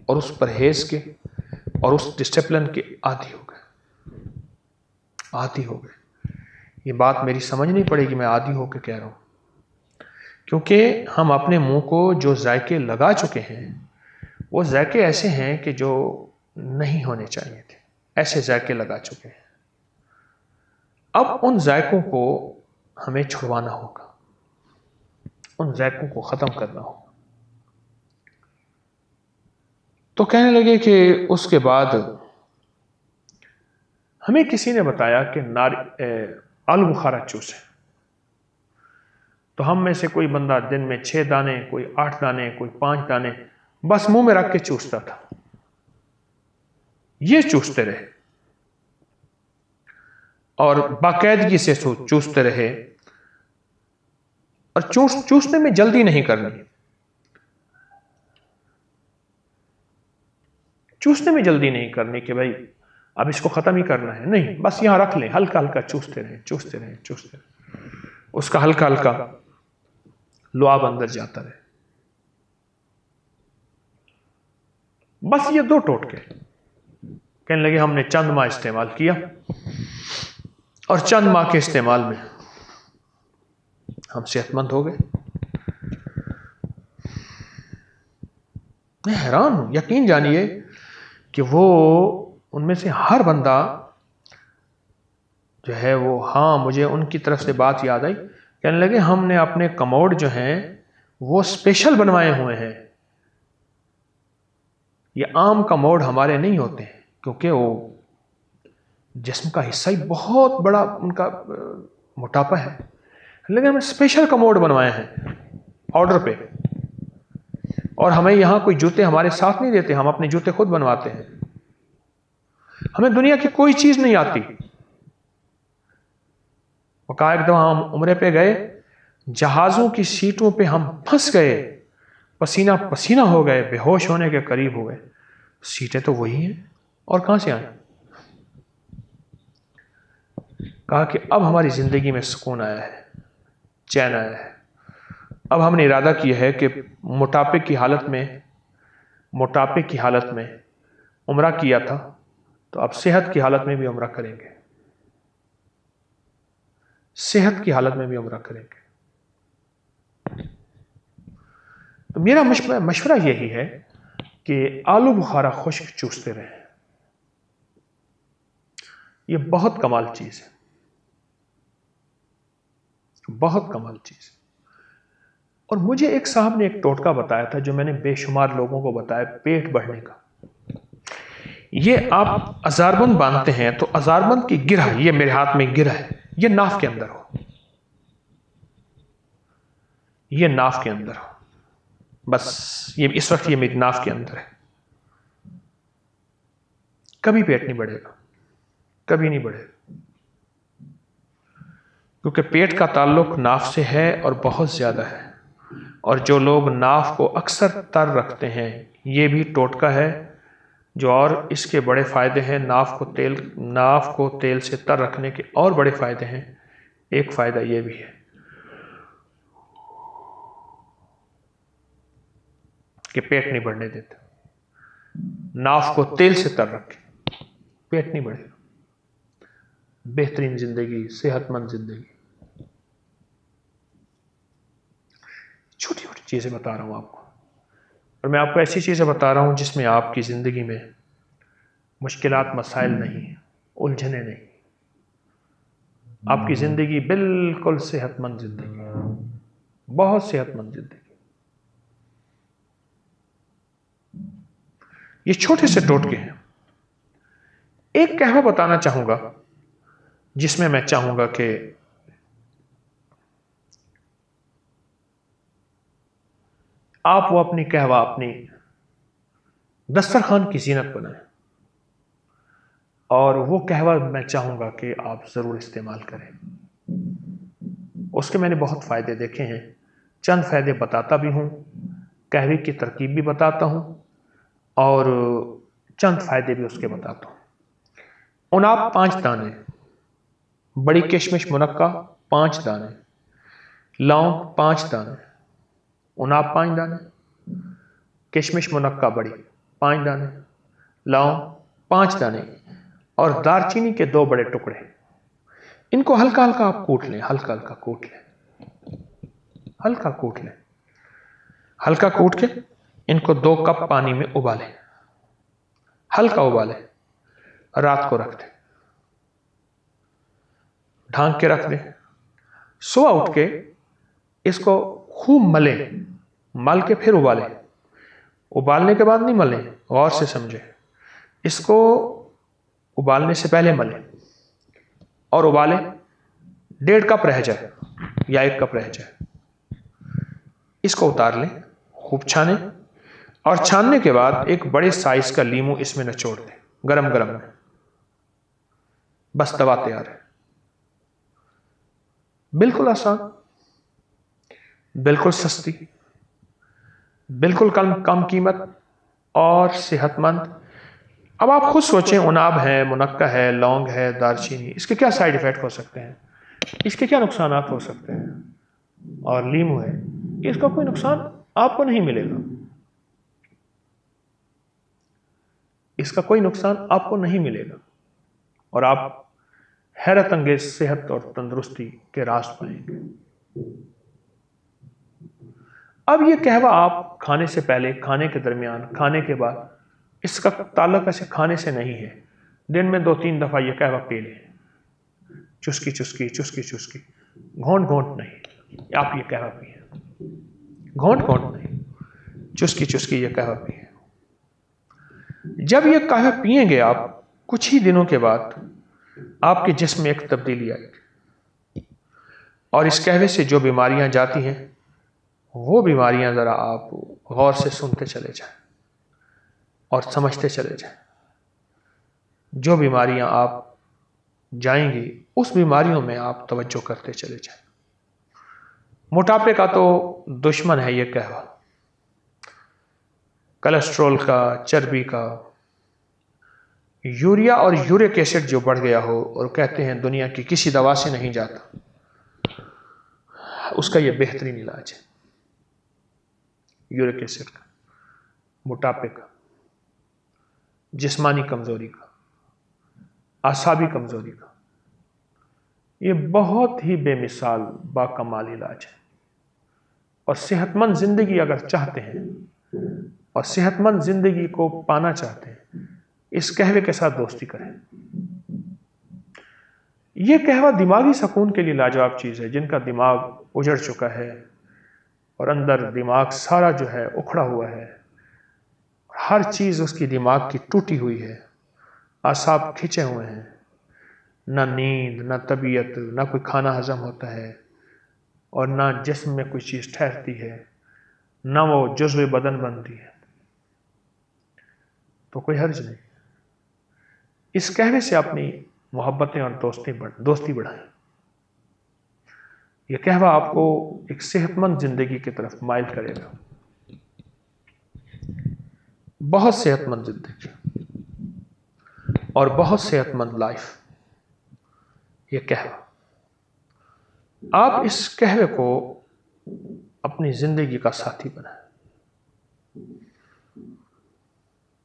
और उस परहेज़ के और उस डिसिप्लिन के आदी हो गए, आदी हो गए। ये बात मेरी समझनी पड़ेगी, मैं आदी होकर कह रहा हूँ, क्योंकि हम अपने मुंह को जो जायके लगा चुके हैं वो जायके ऐसे हैं कि जो नहीं होने चाहिए थे, ऐसे जायके लगा चुके हैं। अब उन जायकों को हमें छुड़वाना होगा, उन जायकों को ख़त्म करना होगा। तो कहने लगे कि उसके बाद हमें किसी ने बताया कि आलू बुखारा चूसे। तो हम में से कोई बंदा दिन में 6 दाने, कोई 8 दाने, कोई 5 दाने बस मुंह में रख के चूसता था। ये चूसते रहे और बाकायदगी से चूसते रहे, और चूसने में जल्दी नहीं करनी, चूसने में जल्दी नहीं करनी कि भाई अब इसको खत्म ही करना है, नहीं, बस यहां रख लें, हल्का हल्का चूसते रहे, चूसते रहे, चूसते रहे, उसका हल्का हल्का लुआब अंदर जाता रहे। बस ये 2 टोटके। कहने लगे हमने चंद माह इस्तेमाल किया और चंद माह के इस्तेमाल में हम सेहतमंद हो गए। मैं हैरान हूं, यकीन जानिए कि वो उनमें से हर बंदा जो है वो, हाँ, मुझे उनकी तरफ से बात याद आई। कहने लगे हमने अपने कमोड जो हैं वो स्पेशल बनवाए हुए हैं। ये आम कमोड हमारे नहीं होते हैं, क्योंकि वो जिस्म का हिस्सा ही बहुत बड़ा उनका मोटापा है। लेकिन हमने स्पेशल कमोड बनवाए हैं ऑर्डर पे, और हमें यहाँ कोई जूते हमारे साथ नहीं देते, हम अपने जूते खुद बनवाते हैं। हमें दुनिया की कोई चीज नहीं आती। वो कहा एक दफा हम उम्रे पे गए, जहाजों की सीटों पे हम फंस गए, पसीना पसीना हो गए, बेहोश होने के करीब हो गए। सीटें तो वही हैं और कहां से आए। कहा कि अब हमारी जिंदगी में सुकून आया है, चैन आया है। अब हमने इरादा किया है कि मोटापे की हालत में उम्रा किया था, तो अब सेहत की हालत में भी उम्रा करेंगे, सेहत की हालत में भी उम्रा करेंगे। तो मेरा मशवरा यही है कि आलू बुखारा खुश्क चूसते रहें। ये बहुत कमाल चीज है, बहुत कमाल चीज। और मुझे एक साहब ने एक टोटका बताया था जो मैंने बेशुमार लोगों को बताया, पेट बढ़ने का। ये आप अजारबंद बांधते हैं तो अजारबंद की गिरह, ये मेरे हाथ में गिरह है, ये नाफ के अंदर हो, ये नाफ के अंदर हो, बस ये इस वक्त ये मेरी नाफ के अंदर है। कभी पेट नहीं बढ़ेगा, कभी नहीं बढ़ेगा, क्योंकि पेट का ताल्लुक नाफ से है और बहुत ज्यादा है। और जो लोग नाफ को अक्सर तर रखते हैं, ये भी टोटका है जो, और इसके बड़े फायदे हैं। नाफ को तेल से तर रखने के और बड़े फायदे हैं। एक फायदा ये भी है कि पेट नहीं बढ़ने देता। नाफ को तेल से तर रखें, पेट नहीं बढ़ेगा। बेहतरीन जिंदगी, सेहतमंद जिंदगी। छोटी छोटी चीजें बता रहा हूं आपको, और मैं आपको ऐसी चीजें बता रहा हूं जिसमें आपकी जिंदगी में मुश्किलात, मसाइल नहीं, उलझने नहीं। आपकी जिंदगी बिल्कुल सेहतमंद जिंदगी, बहुत सेहतमंद जिंदगी। ये छोटे से टोटके हैं। एक कहवा बताना चाहूंगा जिसमें मैं चाहूंगा कि आप वो अपनी कहवा अपनी दस्तरखान की जीनत बनाएं, और वो कहवा मैं चाहूँगा कि आप ज़रूर इस्तेमाल करें। उसके मैंने बहुत फ़ायदे देखे हैं, चंद फ़ायदे बताता भी हूँ, कहवे की तरकीब भी बताता हूँ और चंद फ़ायदे भी उसके बताता हूँ। उनाब 5 दाने, बड़ी किशमिश मुनक्का 5 दाने, लौंग 5 दाने, उनाब 5 दाने, किशमिश मुनक्का बड़ी 5 दाने, लौंग 5 दाने और दालचीनी के 2 बड़े टुकड़े। इनको हल्का हल्का आप कूट लें, हल्का हल्का कूट लें, हल्का कूट लें, हल्का कूट के इनको 2 कप पानी में उबालें, हल्का उबालें, रात को रख दें, ढांक के रख दें। सुबह उठ के इसको खूब मलें, मल के फिर उबालें। उबालने के बाद नहीं मलें, गौर से समझें, इसको उबालने से पहले मलें और उबालें 1.5 कप रह जाए या 1 कप रह जाए। इसको उतार लें, खूब छानें और छानने के बाद एक बड़े साइज का लीमू इसमें निचोड़ दें गरम गरम में। बस दवा तैयार है। बिल्कुल आसान, बिल्कुल सस्ती, बिल्कुल कम कीमत और सेहतमंद। अब आप खुद सोचें, उनाब है, मुनक्का है, लौंग है, दालचीनी, इसके क्या साइड इफेक्ट हो सकते हैं, इसके क्या नुकसान हो सकते हैं। और लीमू है, इसका कोई नुकसान आपको नहीं मिलेगा, इसका कोई नुकसान आपको नहीं मिलेगा और आप हैरत अंगेज सेहत और तंदुरुस्ती के राज पाएंगे। अब ये कहवा आप खाने से पहले, खाने के दरमियान, खाने के बाद, इसका ताल्लुक ऐसे खाने से नहीं है। दिन में 2-3 दफा ये कहवा पी लें, चुस्की चुस्की चुस्की चुस्की, घोंट घोंट नहीं। आप ये कहवा पिए, घोंट घोंट नहीं, चुस्की चुस्की ये कहवा पिए। जब ये कहवा पिएंगे आप, कुछ ही दिनों के बाद आपके जिस्म में एक तब्दीली आएगी और इस कहवे से जो बीमारियां जाती हैं, वो बीमारियां जरा आप गौर से सुनते चले जाएं और समझते चले जाएं। जो बीमारियां आप जाएंगी, उस बीमारियों में आप तवज्जो करते चले जाएं। मोटापे का तो दुश्मन है ये कहवा, कोलेस्ट्रॉल का, चर्बी का, यूरिया और यूरिक एसिड जो बढ़ गया हो और कहते हैं दुनिया की किसी दवा से नहीं जाता, उसका ये बेहतरीन इलाज है। यूरिक एसिड का, मोटापे का, जिस्मानी कमजोरी का, आसाबी कमजोरी का, ये बहुत ही बेमिसाल बाकमाल इलाज है। और सेहतमंद जिंदगी अगर चाहते हैं और सेहतमंद जिंदगी को पाना चाहते हैं, इस कहवे के साथ दोस्ती करें। यह कहवा दिमागी सुकून के लिए लाजवाब चीज़ है। जिनका दिमाग उजड़ चुका है और अंदर दिमाग सारा जो है उखड़ा हुआ है, हर चीज़ उसकी दिमाग की टूटी हुई है, आसाब खिंचे हुए हैं, ना नींद, ना तबीयत, ना कोई खाना हजम होता है और ना जिस्म में कोई चीज़ ठहरती है, ना वो जुज़्व बदन बनती है, तो कोई हर्ज नहीं। इस कहवे से अपनी मोहब्बतें और दोस्ती बढ़ाएं। यह कहवा आपको एक सेहतमंद जिंदगी की तरफ माइल करेगा, बहुत सेहतमंद जिंदगी और बहुत सेहतमंद लाइफ। यह कहवा, आप इस कहवे को अपनी जिंदगी का साथी बनाएं।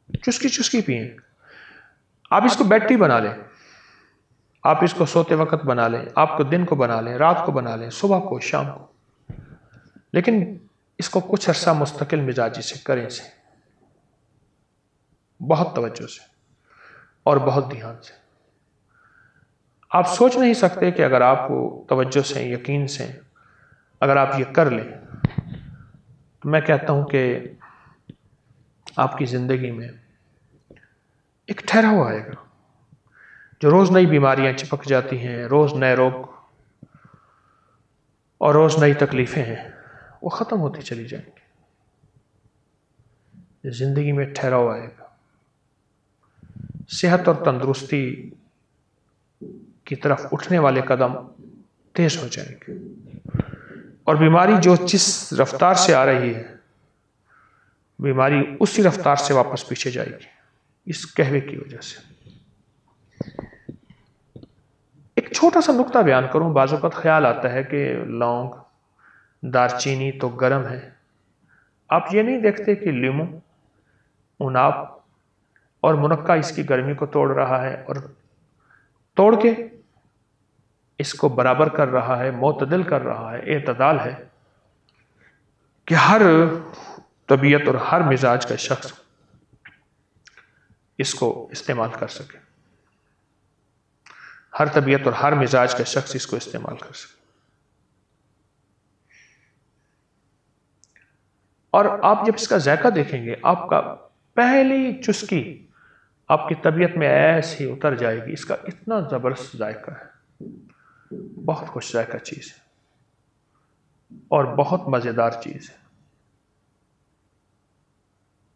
चुस्की चुस्की पिए। आप इसको बेड टी बना लें, आप इसको सोते वक्त बना लें, आपको दिन को बना लें, रात को बना लें, सुबह को, शाम को, लेकिन इसको कुछ अरसा मुस्तकिल मिजाजी से करें, से बहुत तवज्जो से और बहुत ध्यान से। आप सोच नहीं सकते कि अगर आपको तवज्जो से, यकीन से अगर आप ये कर लें, तो मैं कहता हूं कि आपकी जिंदगी में एक ठहराव आएगा। जो रोज नई बीमारियां चिपक जाती हैं, रोज नए रोग और रोज नई तकलीफें हैं, वो खत्म होती चली जाएंगी। ज़िंदगी में ठहराव आएगा, सेहत और तंदुरुस्ती की तरफ उठने वाले कदम तेज हो जाएंगे, और बीमारी जो जिस रफ्तार से आ रही है, बीमारी उसी रफ्तार से वापस पीछे जाएगी, इस कहवे की वजह से। एक छोटा सा नुक्ता बयान करूं, बाज़ वक़्त ख्याल आता है कि लौंग, दारचीनी तो गर्म है, आप ये नहीं देखते कि लीमू, उनाब और मुनक्का इसकी गर्मी को तोड़ रहा है और तोड़ के इसको बराबर कर रहा है, मोतदिल कर रहा है, एतदाल है कि हर तबीयत और हर मिजाज का शख्स इसको इस्तेमाल कर सके, हर तबीयत और हर मिजाज का शख्स इसको इस्तेमाल कर सके। और आप जब इसका जायका देखेंगे, आपका पहली चुस्की आपकी तबीयत में ऐसे ही उतर जाएगी। इसका इतना ज़बरदस्त जायका है, बहुत खुश जायका चीज़ है और बहुत मज़ेदार चीज़ है,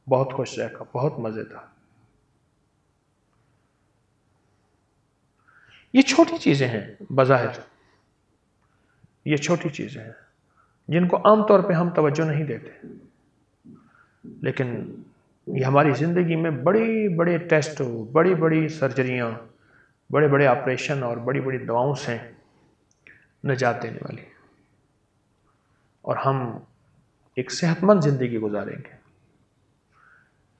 बहुत खुश जायका, बहुत मज़ेदार। ये छोटी चीज़ें हैं, बज़ाहिर ये छोटी चीज़ें हैं जिनको आमतौर पे हम तवज्जो नहीं देते, लेकिन ये हमारी ज़िंदगी में बड़े बड़े टेस्ट, बड़ी बड़ी सर्जरियाँ, बड़े बड़े ऑपरेशन और बड़ी बड़ी दवाओं से निजात देने वाली, और हम एक सेहतमंद ज़िंदगी गुजारेंगे,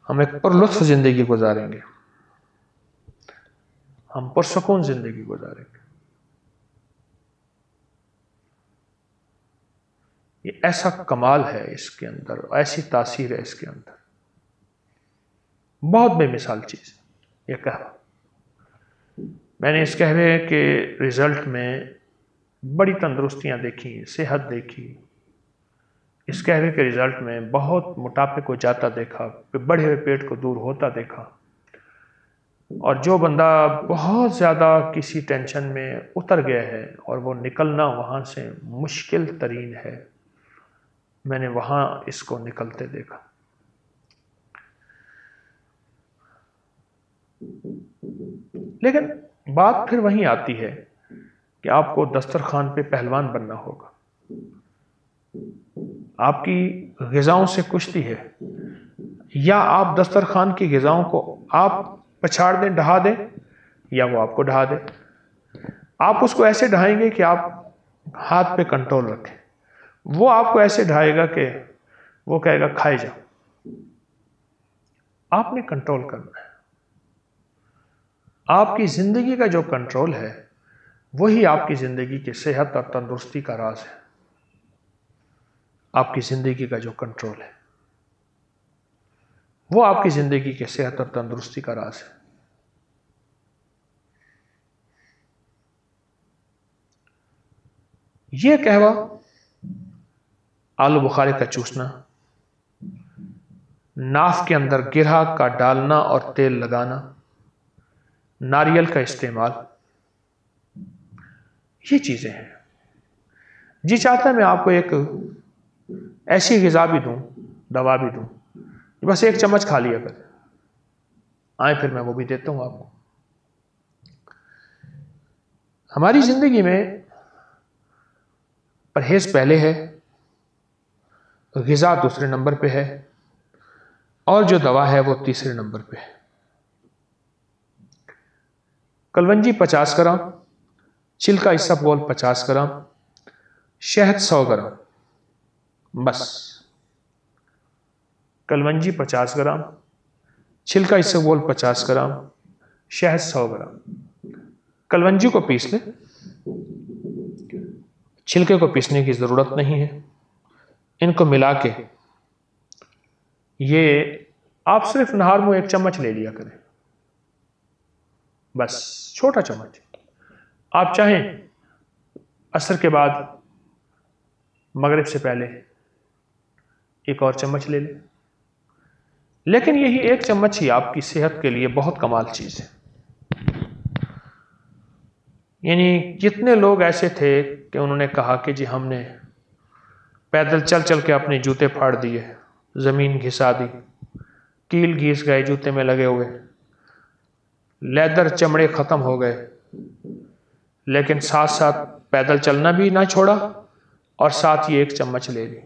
हम एक पुरलुत्फ़ ज़िंदगी गुजारेंगे, हम पुरसुकून ज़िंदगी गुजारेंगे। ये ऐसा कमाल है इसके अंदर, ऐसी तासीर है इसके अंदर, बहुत बेमिसाल चीज़ है ये कहवा। मैंने इस कहवे के रिज़ल्ट में बड़ी तंदुरुस्तियाँ देखी, सेहत देखी, इस कहवे के रिज़ल्ट में बहुत मोटापे को जाता देखा, बढ़े हुए पेट को दूर होता देखा, और जो बंदा बहुत ज़्यादा किसी टेंशन में उतर गया है और वो निकलना वहाँ से मुश्किल तरीन है, मैंने वहाँ इसको निकलते देखा। लेकिन बात फिर वहीं आती है कि आपको दस्तरखान पे पहलवान बनना होगा, आपकी ग़िज़ाओं से कुश्ती है, या आप दस्तरखान की ग़िज़ाओं को आप पछाड़ दें, ढहा दें, या वो आपको ढहा दे। आप उसको ऐसे ढहाएंगे कि आप हाथ पे कंट्रोल रखें, वो आपको ऐसे ढाएगा कि वो कहेगा खाए जाओ। आपने कंट्रोल करना है। आपकी ज़िंदगी का जो कंट्रोल है वही आपकी ज़िंदगी की सेहत और तंदुरुस्ती का राज है। आपकी ज़िंदगी का जो कंट्रोल है वो आपकी ज़िंदगी के सेहत और तंदुरुस्ती का राज है। ये कहवा आलू बुखारे का चूसना, नाफ के अंदर गिरहा का डालना और तेल लगाना, नारियल का इस्तेमाल, ये चीज़ें हैं। जी चाहता है मैं आपको एक ऐसी ग़िज़ा भी दूं, दवा भी दूं, बस एक चम्मच खा लिया कर आए, फिर मैं वो भी देता हूं आपको। हमारी ज़िंदगी में परहेज़ पहले है, ग़िज़ा दूसरे नंबर पे है, और जो दवा है वो तीसरे नंबर पे है। कलवंजी 50 ग्राम, छिलका इसबगोल 50 ग्राम, शहद 100 ग्राम, बस। कलवंजी 50 ग्राम, छिलका इसबगोल 50 ग्राम, शहद 100 ग्राम। कलवंजी को पीस लें, छिलके को पीसने की ज़रूरत नहीं है। इनको मिला के ये आप सिर्फ नहार मुँह 1 चम्मच ले लिया करें, बस छोटा चम्मच। आप चाहें असर के बाद, मगरिब से पहले 1 और चम्मच ले लें, लेकिन यही 1 चम्मच ही आपकी सेहत के लिए बहुत कमाल चीज़ है। यानी कितने लोग ऐसे थे कि उन्होंने कहा कि जी हमने पैदल चल चल के अपने जूते फाड़ दिए, ज़मीन घिसा दी, कील घिस गए जूते में लगे हुए, लेदर चमड़े ख़त्म हो गए, लेकिन साथ साथ पैदल चलना भी ना छोड़ा और साथ ही एक चम्मच ले ली।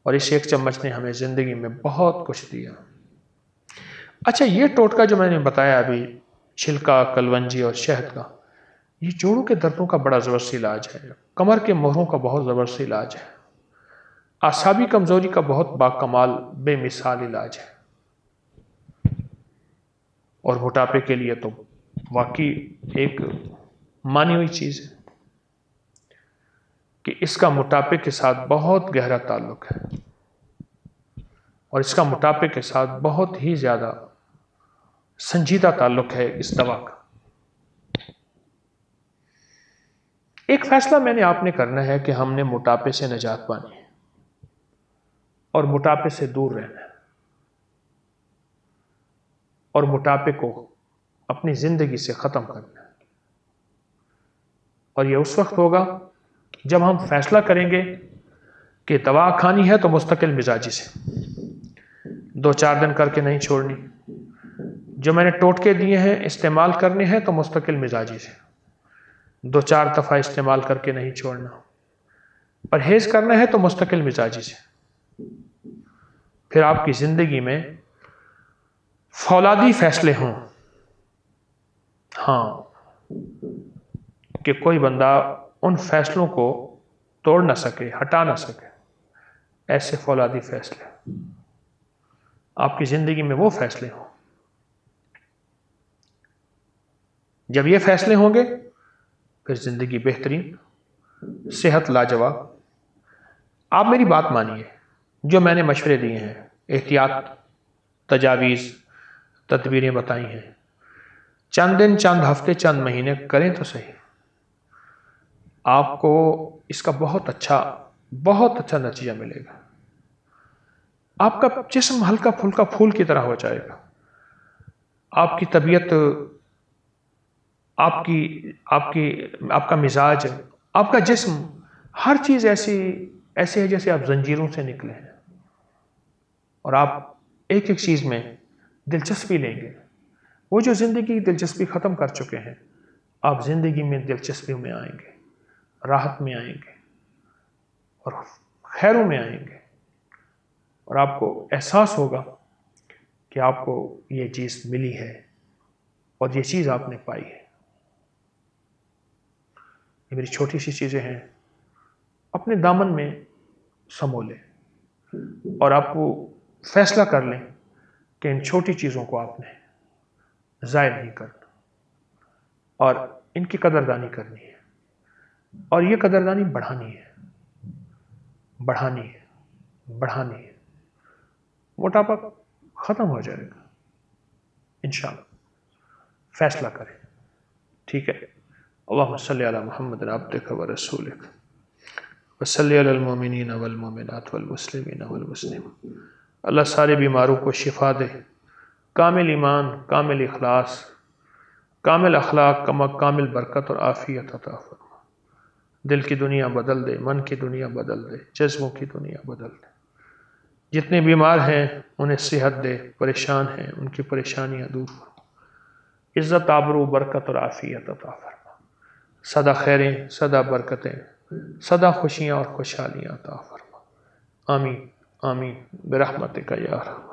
और इस एक चम्मच ने हमें ज़िंदगी में बहुत कुछ दिया। अच्छा, ये टोटका जो मैंने बताया अभी, छिलका, कलवंजी और शहद का, ये जोड़ों के दर्दों का बड़ा ज़बरदस्त इलाज है, कमर के मोहरों का बहुत ज़बरदस्त इलाज है, आसाबी कमज़ोरी का बहुत बाकमाल बेमिसाल इलाज है, और मोटापे के लिए तो वाकई एक मानी हुई चीज़ है कि इसका मोटापे के साथ बहुत गहरा ताल्लुक है, और इसका मोटापे के साथ बहुत ही ज़्यादा संजीदा ताल्लुक है इस दवा का। एक फैसला मैंने आपने करना है कि हमने मोटापे से निजात पानी है और मोटापे से दूर रहना है, और मोटापे को अपनी ज़िंदगी से ख़त्म करना है। और यह उस वक्त होगा जब हम फैसला करेंगे कि दवा खानी है तो मुस्तकिल मिजाजी से, 2-4 दिन करके नहीं छोड़नी। जो मैंने टोटके दिए हैं इस्तेमाल करने हैं तो मुस्तकिल मिजाजी से, 2-4 दफ़ा इस्तेमाल करके नहीं छोड़ना। परहेज़ करना है तो मुस्तकिल मिजाजी से। फिर आपकी ज़िंदगी में फौलादी फैसले हों, हाँ, कि कोई बंदा उन फैसलों को तोड़ ना सके, हटा ना सके, ऐसे फौलादी फैसले आपकी ज़िंदगी में वो फैसले हों। जब ये फैसले होंगे फिर ज़िंदगी बेहतरीन, सेहत लाजवाब। आप मेरी बात मानिए, जो मैंने मशवरे दिए हैं, एहतियात, तजावीज़, तदबीरें बताई हैं, चंद दिन, चंद हफ्ते, चंद महीने करें तो सही, आपको इसका बहुत अच्छा नतीजा मिलेगा। आपका जिस्म हल्का फुल्का फूल की तरह हो जाएगा, आपकी तबीयत, आपका मिजाज, आपका जिस्म, हर चीज़ ऐसे है जैसे आप जंजीरों से निकले हैं, और आप एक एक चीज़ में दिलचस्पी लेंगे। वो जो ज़िंदगी की दिलचस्पी ख़त्म कर चुके हैं, आप ज़िंदगी में दिलचस्पी में आएंगे, राहत में आएंगे और खैरों में आएंगे, और आपको एहसास होगा कि आपको ये चीज़ मिली है और ये चीज़ आपने पाई है। ये मेरी छोटी सी चीज़ें हैं, अपने दामन में समो लें और आपको फैसला कर लें कि इन छोटी चीज़ों को आपने ज़ाया नहीं करना और इनकी कदरदानी करनी है, और ये कदरदानी बढ़ानी है। मोटापा ख़त्म हो जाएगा इंशाअल्लाह। फैसला करें, ठीक है। अल्लाहुम्मा सल्ली अला मुहम्मद अब्दिका व रसूलिक व सल्ली अलल मोमिनीन वल मोमिनात वल मुस्लिमीन वल मुस्लिमात। अल्लाह सारे बीमारों को शिफा दे, कामिल ईमान, कामिल इखलास, कामिल अखलाक, कामिल बरकत और आफ़ियत अता फरमा। दिल की दुनिया बदल दे, मन की दुनिया बदल दे, जज्बों की दुनिया बदल दे। जितने बीमार हैं उन्हें सेहत दे, परेशान हैं उनकी परेशानियां दूर फरमा, इज़्ज़त, आबरू, बरकत और आफ़ियत अता फरमा। सदा खैरें, सदा बरकतें, सदा खुशियाँ और खुशहालियाँ अता फरमा। आमीन आमीन बिरहमतिका या अरहम।